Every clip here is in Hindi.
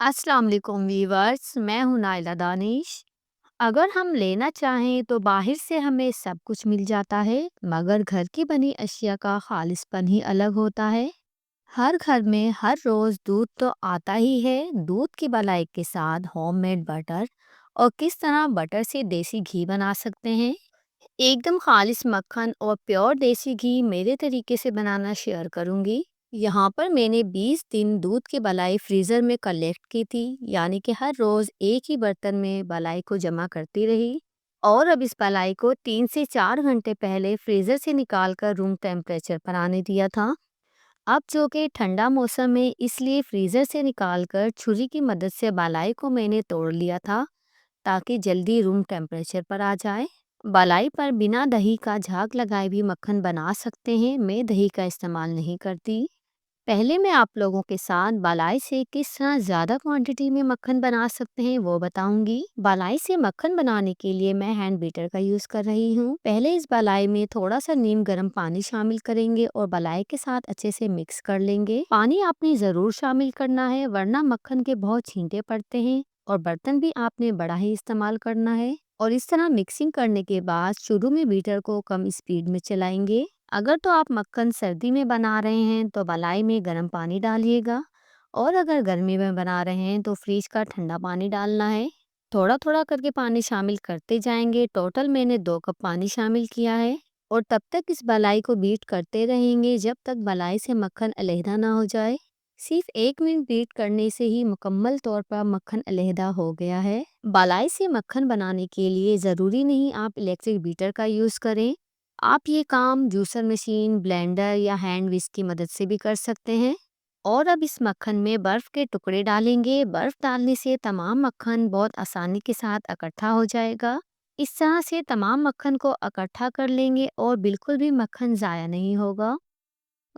अस्सलाम वालेकुम वीवर्स, मैं हूँ नाइला दानिश। अगर हम लेना चाहें तो बाहर से हमें सब कुछ मिल जाता है, मगर घर की बनी अशिया का खालिसपन ही अलग होता है। हर घर में हर रोज़ दूध तो आता ही है। दूध की मलाई के साथ होममेड बटर और किस तरह बटर से देसी घी बना सकते हैं। एकदम खालिस मक्खन और प्योर देसी घी मेरे तरीके से बनाना शेयर करूंगी। यहाँ पर मैंने 20 दिन दूध की बलाई फ्रीज़र में कलेक्ट की थी, यानी कि हर रोज़ एक ही बर्तन में बलाई को जमा करती रही। और अब इस बलाई को 3 से 4 घंटे पहले फ्रीज़र से निकाल कर रूम टेम्परेचर पर आने दिया था। अब जो कि ठंडा मौसम है, इसलिए फ्रीज़र से निकाल कर छुरी की मदद से बलाई को मैंने तोड़ लिया था, ताकि जल्दी रूम टेम्परेचर पर आ जाए। बलाई पर बिना दही का झाग लगाए भी मक्खन बना सकते हैं। मैं दही का इस्तेमाल नहीं करती। पहले मैं आप लोगों के साथ बालाई से किस तरह ज़्यादा क्वांटिटी में मक्खन बना सकते हैं वो बताऊंगी। बालाई से मक्खन बनाने के लिए मैं हैंड बीटर का यूज़ कर रही हूँ। पहले इस बालाई में थोड़ा सा नीम गर्म पानी शामिल करेंगे और बालाई के साथ अच्छे से मिक्स कर लेंगे। पानी आपने ज़रूर शामिल करना है, वरना मक्खन के बहुत छींटे पड़ते हैं। और बर्तन भी आपने बड़ा ही इस्तेमाल करना है। और इस तरह मिक्सिंग करने के बाद शुरू में बीटर को कम स्पीड में चलाएंगे। अगर तो आप मक्खन सर्दी में बना रहे हैं तो मलाई में गर्म पानी डालिएगा, और अगर गर्मी में बना रहे हैं तो फ्रिज का ठंडा पानी डालना है। थोड़ा थोड़ा करके पानी शामिल करते जाएंगे। टोटल मैंने 2 कप पानी शामिल किया है। और तब तक इस मलाई को बीट करते रहेंगे जब तक मलाई से मक्खन अलहदा ना हो जाए। सिर्फ 1 मिनट बीट करने से ही मुकम्मल तौर पर मक्खन अलहदा हो गया है। मलाई से मक्खन बनाने के लिए ज़रूरी नहीं आप इलेक्ट्रिक बीटर का यूज़ करें। आप ये काम जूसर मशीन, ब्लेंडर या हैंड विस्क की मदद से भी कर सकते हैं। और अब इस मक्खन में बर्फ़ के टुकड़े डालेंगे। बर्फ़ डालने से तमाम मक्खन बहुत आसानी के साथ इकट्ठा हो जाएगा। इस तरह से तमाम मक्खन को इकट्ठा कर लेंगे और बिल्कुल भी मक्खन ज़ाया नहीं होगा।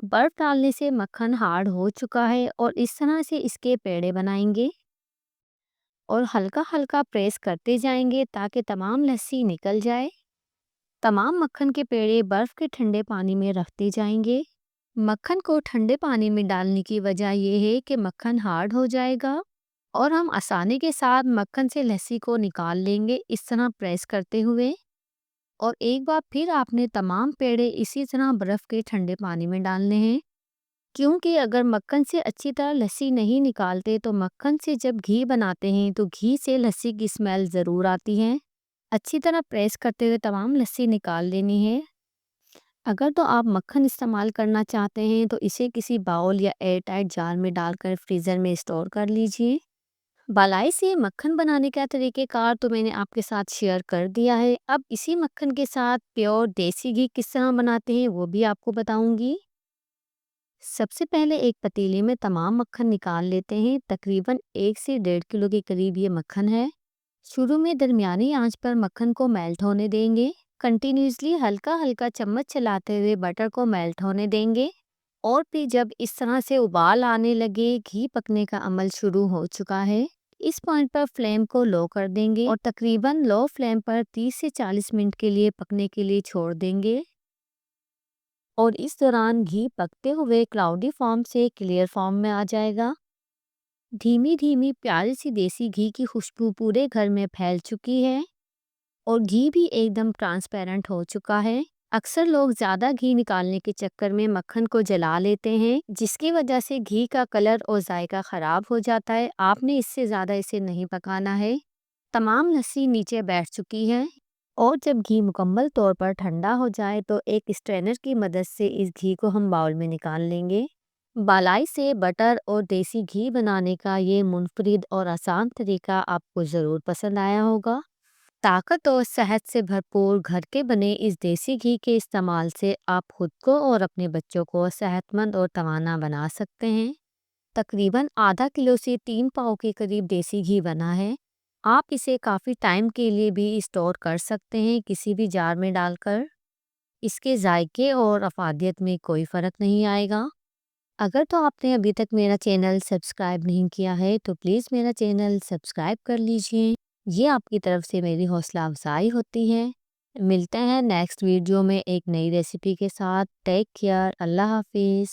बर्फ़ डालने से मक्खन हार्ड हो चुका है और इस तरह से इसके पेड़े बनाएंगे और हल्का हल्का प्रेस करते जाएंगे ताकि तमाम लस्सी निकल जाए। तमाम मक्खन के पेड़े बर्फ के ठंडे पानी में रखते जाएंगे। मक्खन को ठंडे पानी में डालने की वजह यह है कि मक्खन हार्ड हो जाएगा और हम आसानी के साथ मक्खन से लस्सी को निकाल लेंगे, इस तरह प्रेस करते हुए। और एक बार फिर आपने तमाम पेड़े इसी तरह बर्फ के ठंडे पानी में डालने हैं, क्योंकि अगर मक्खन से अच्छी तरह लस्सी नहीं निकालते तो मक्खन से जब घी बनाते हैं तो घी से लस्सी की स्मेल ज़रूर आती है। अच्छी तरह प्रेस करते हुए तमाम लस्सी निकाल लेनी है। अगर तो आप मक्खन इस्तेमाल करना चाहते हैं तो इसे किसी बाउल या एयर टाइट जार में डालकर फ्रीज़र में स्टोर कर लीजिए। बालाई से मक्खन बनाने का तरीक़ेकार तो मैंने आपके साथ शेयर कर दिया है। अब इसी मक्खन के साथ प्योर देसी घी किस तरह बनाते हैं वो भी आपको बताऊंगी। सबसे पहले एक पतीले में तमाम मक्खन निकाल लेते हैं। तकरीबन 1 से 1.5 किलो के करीब ये मक्खन है। शुरू में दरमियानी आंच पर मक्खन को मेल्ट होने देंगे। कंटिन्यूसली हल्का हल्का चम्मच चलाते हुए बटर को मेल्ट होने देंगे। और फिर जब इस तरह से उबाल आने लगे, घी पकने का अमल शुरू हो चुका है। इस पॉइंट पर फ्लेम को लो कर देंगे और तकरीबन लो फ्लेम पर 30 से 40 मिनट के लिए पकने के लिए छोड़ देंगे। और इस दौरान घी पकते हुए क्लाउडी फॉर्म से क्लियर फॉर्म में आ जाएगा। धीमी धीमी प्यारी सी देसी घी की खुशबू पूरे घर में फैल चुकी है और घी भी एकदम ट्रांसपेरेंट हो चुका है। अक्सर लोग ज़्यादा घी निकालने के चक्कर में मक्खन को जला लेते हैं, जिसकी वजह से घी का कलर और जायका ख़राब हो जाता है। आपने इससे ज़्यादा इसे नहीं पकाना है। तमाम लस्सी नीचे बैठ चुकी है। और जब घी मुकम्मल तौर पर ठंडा हो जाए तो एक स्ट्रेनर की मदद से इस घी को हम बाउल में निकाल लेंगे। बालाई से बटर और देसी घी बनाने का ये मुनफरिद और आसान तरीका आपको ज़रूर पसंद आया होगा। ताकत और सेहत से भरपूर घर के बने इस देसी घी के इस्तेमाल से आप खुद को और अपने बच्चों को सेहतमंद और तवाना बना सकते हैं। तकरीबन आधा किलो से 3 पाव के करीब देसी घी बना है। आप इसे काफ़ी टाइम के लिए भी स्टोर कर सकते हैं, किसी भी जार में डालकर। इसके जायके और अफादियत में कोई फ़र्क नहीं आएगा। अगर तो आपने अभी तक मेरा चैनल सब्सक्राइब नहीं किया है तो प्लीज़ मेरा चैनल सब्सक्राइब कर लीजिए। ये आपकी तरफ से मेरी हौसला अफजाई होती है। मिलते हैं नेक्स्ट वीडियो में एक नई रेसिपी के साथ। Take care. अल्लाह हाफिज़।